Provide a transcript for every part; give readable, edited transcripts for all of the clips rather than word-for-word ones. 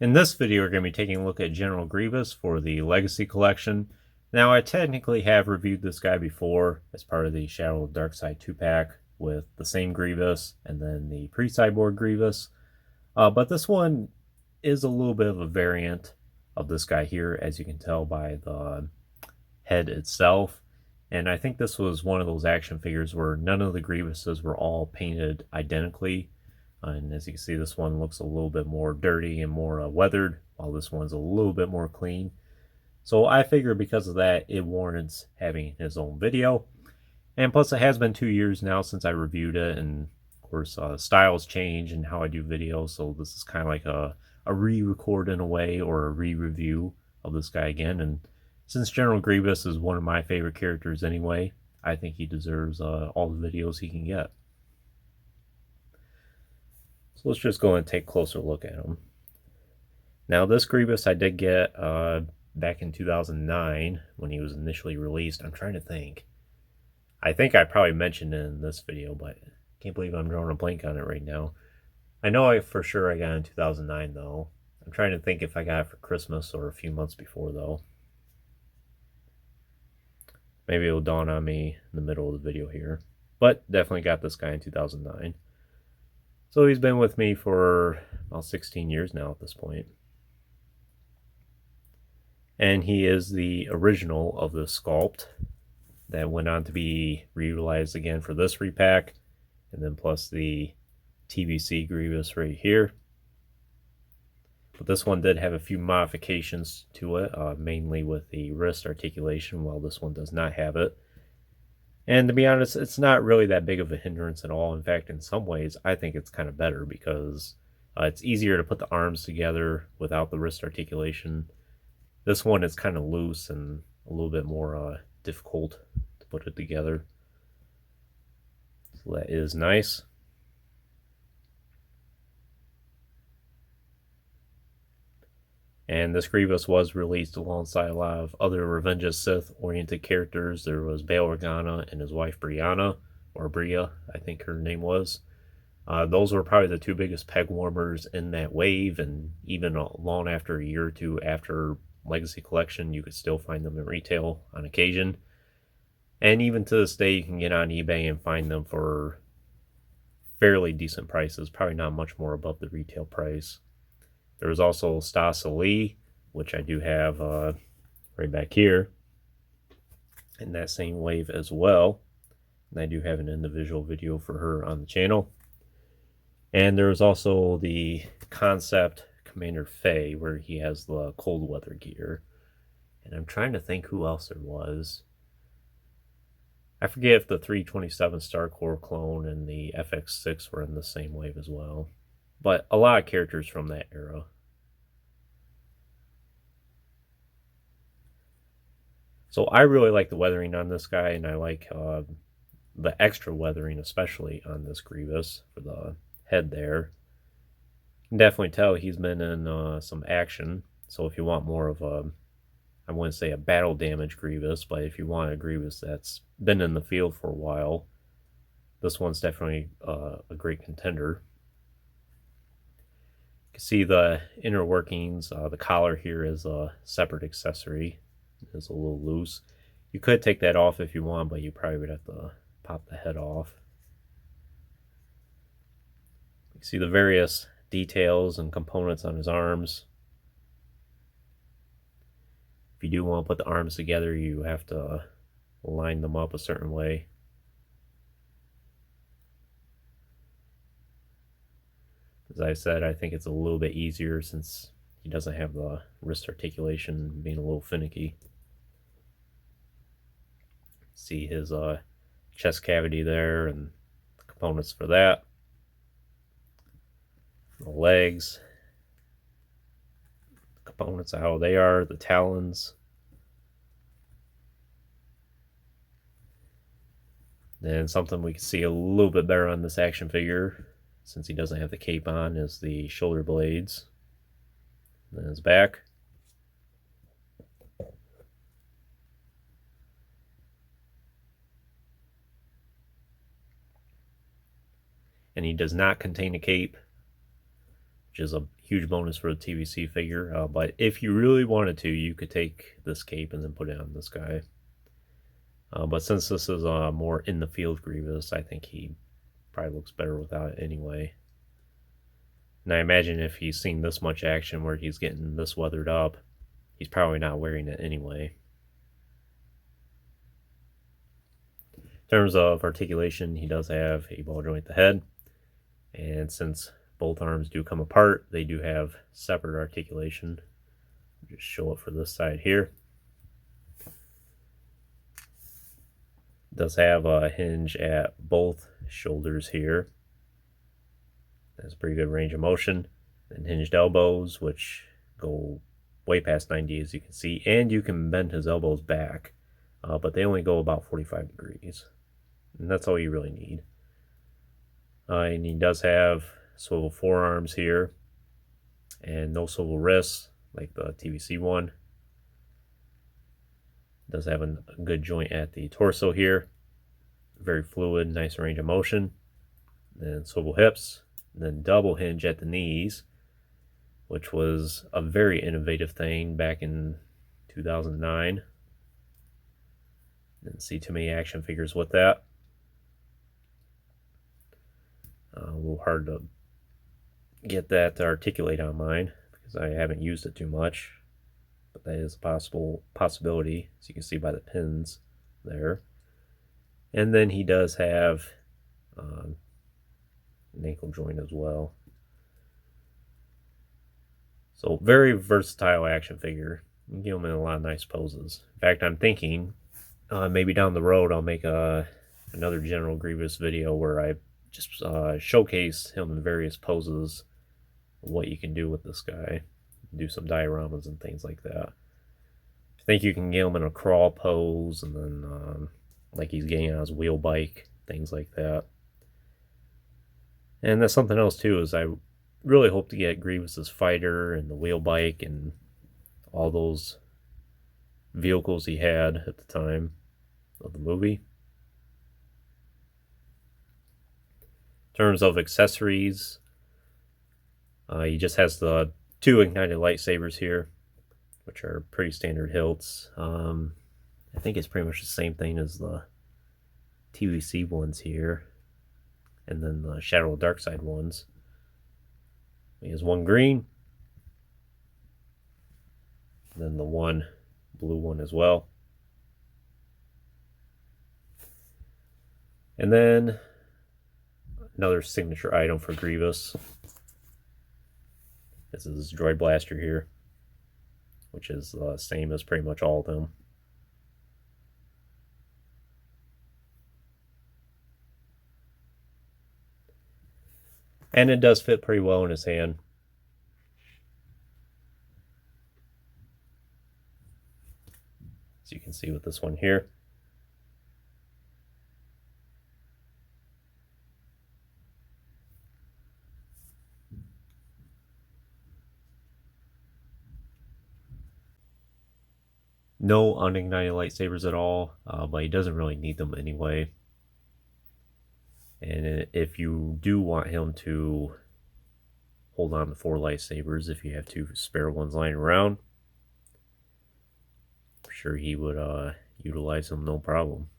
In this video, we're going to be taking a look at General Grievous for the Legacy Collection. Now, I technically have reviewed this guy before as part of the Shadow of Darkseid 2-pack with the same Grievous and then the pre-Cyborg Grievous. But this one is a little bit of a variant of this guy here, as you can tell by the head itself. And I think this was one of those action figures where none of the Grievouses were all painted identically. And as you can see, this one looks a little bit more dirty and more weathered, while this one's a little bit more clean. So I figure because of that, it warrants having his own video. And plus, it has been 2 years now since I reviewed it, and of course, styles change and how I do videos. So this is kind of like a re-record in a way, or a re-review of this guy again. And since General Grievous is one of my favorite characters anyway, I think he deserves all the videos he can get. So let's just go and take a closer look at him. Now, this Grievous I did get back in 2009 when he was initially released. I'm trying to think. I think I probably mentioned it in this video, but I can't believe I'm drawing a blank on it right now. I know for sure I got it in 2009, though. I'm trying to think if I got it for Christmas or a few months before, though. Maybe it'll dawn on me in the middle of the video here. But definitely got this guy in 2009. So he's been with me for about 16 years now at this point. And he is the original of the sculpt that went on to be reutilized again for this repack. And then plus the TBC Grievous right here. But this one did have a few modifications to it, mainly with the wrist articulation, while this one does not have it. And to be honest, it's not really that big of a hindrance at all. In fact, in some ways, I think it's kind of better because it's easier to put the arms together without the wrist articulation. This one is kind of loose and a little bit more difficult to put it together. So that is nice. And this Grievous was released alongside a lot of other Revenge of Sith-oriented characters. There was Bail Organa and his wife Brianna, or Bria, I think her name was. Those were probably the two biggest peg warmers in that wave, and even long after a year or two after Legacy Collection, you could still find them in retail on occasion. And even to this day, you can get on eBay and find them for fairly decent prices, probably not much more above the retail price. There was also Stasa Lee, which I do have right back here in that same wave as well. And I do have an individual video for her on the channel. And there was also the concept Commander Faye, where he has the cold weather gear. And I'm trying to think who else there was. I forget if the 327 Star Corps clone and the FX6 were in the same wave as well. But a lot of characters from that era. So I really like the weathering on this guy, and I like the extra weathering, especially on this Grievous for the head there. You can definitely tell he's been in some action. So if you want more of a, I wouldn't say a battle damage Grievous, but if you want a Grievous that's been in the field for a while, this one's definitely a great contender. You can see the inner workings. The collar here is a separate accessory. It's a little loose. You could take that off if you want, but you probably would have to pop the head off. You see the various details and components on his arms. If you do want to put the arms together, you have to line them up a certain way. As I said, I think it's a little bit easier since he doesn't have the wrist articulation being a little finicky. See his chest cavity there and the components for that. The legs. The components of how they are. The talons. Then something we can see a little bit better on this action figure, since he doesn't have the cape on, is the shoulder blades. Then his back. And he does not contain a cape, which is a huge bonus for the TVC figure. But if you really wanted to, you could take this cape and then put it on this guy. But since this is more in the field Grievous, I think he probably looks better without it anyway. And I imagine if he's seen this much action where he's getting this weathered up, he's probably not wearing it anyway. In terms of articulation, he does have a ball joint at the head. And since both arms do come apart, they do have separate articulation. Just show it for this side here. Does have a hinge at both shoulders here. Has a pretty good range of motion. And hinged elbows, which go way past 90, as you can see. And you can bend his elbows back, but they only go about 45 degrees. And that's all you really need. And he does have swivel forearms here and no swivel wrists like the TVC one. Does have a good joint at the torso here. Very fluid, nice range of motion. Then swivel hips, then double hinge at the knees, which was a very innovative thing back in 2009. Didn't see too many action figures with that. A little hard to get that to articulate on mine because I haven't used it too much, but that is a possibility, as you can see by the pins there. And then he does have an ankle joint as well. So very versatile action figure. You can get him in a lot of nice poses. In fact, I'm thinking maybe down the road I'll make another General Grievous video where I just showcase him in various poses, what you can do with this guy. Do some dioramas and things like that. I think you can get him in a crawl pose, and then like he's getting on his wheel bike, things like that. And that's something else too, is I really hope to get Grievous's fighter and the wheel bike and all those vehicles he had at the time of the movie. In terms of accessories, he just has the 2 ignited lightsabers here, which are pretty standard hilts. I think it's pretty much the same thing as the TVC ones here, and then the Shadow of Darkside ones. He has one green, and then the one blue one as well. And then another signature item for Grievous. This is his droid blaster here, which is the same as pretty much all of them. And it does fit pretty well in his hand. As you can see with this one here. No unignited lightsabers at all, but he doesn't really need them anyway. And if you do want him to hold on to 4 lightsabers, if you have 2 spare ones lying around, I'm sure he would utilize them no problem.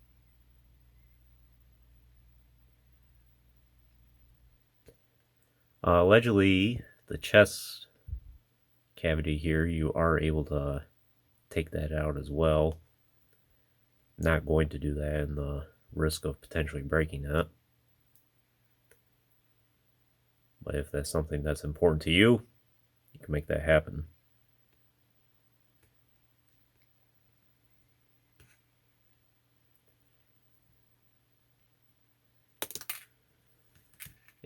Allegedly, the chest cavity here, you are able to take that out as well. Not going to do that in the risk of potentially breaking it. But if that's something that's important to you, you can make that happen.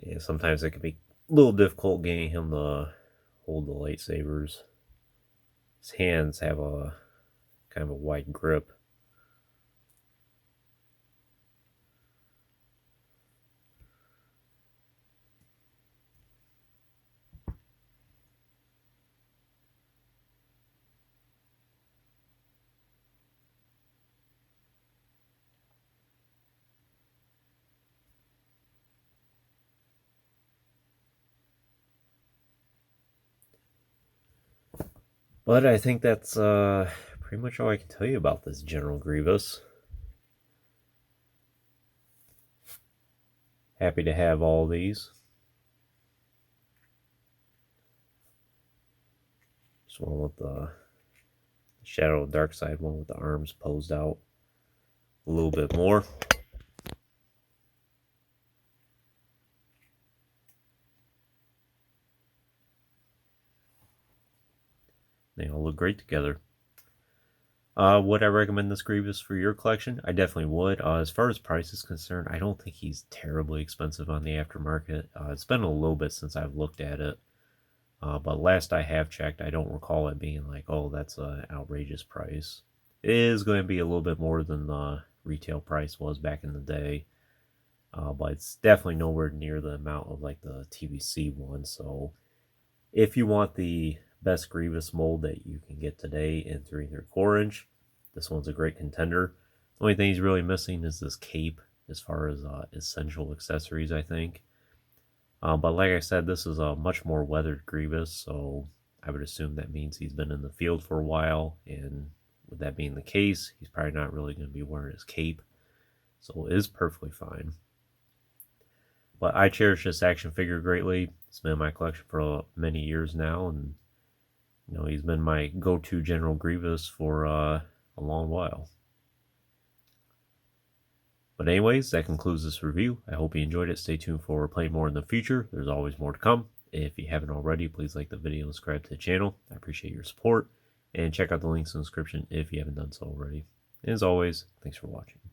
Yeah, sometimes it can be a little difficult getting him to hold the lightsabers. His hands have a kind of a wide grip. But I think that's pretty much all I can tell you about this General Grievous. Happy to have all these. This one with the Shadow of Dark Side, one with the arms posed out a little bit more. They all look great together. Would I recommend this Grievous for your collection? I definitely would. As far as price is concerned, I don't think he's terribly expensive on the aftermarket. It's been a little bit since I've looked at it. But last I have checked, I don't recall it being like, oh, that's an outrageous price. It is going to be a little bit more than the retail price was back in the day. But it's definitely nowhere near the amount of like the TBC one. So if you want the best Grievous mold that you can get today in 3¾ inch, this one's a great contender. The only thing he's really missing is this cape as far as essential accessories, I think. But like I said, this is a much more weathered Grievous, so I would assume that means he's been in the field for a while, and with that being the case, he's probably not really going to be wearing his cape, so it is perfectly fine. But I cherish this action figure greatly. It's been in my collection for many years now, and you know he's been my go-to General Grievous for a long while. But anyways, that concludes this review. I hope you enjoyed it. Stay tuned for playing more in the future. There's always more to come. If you haven't already, please like the video and subscribe to the channel. I appreciate your support. And check out the links in the description if you haven't done so already. And as always, thanks for watching.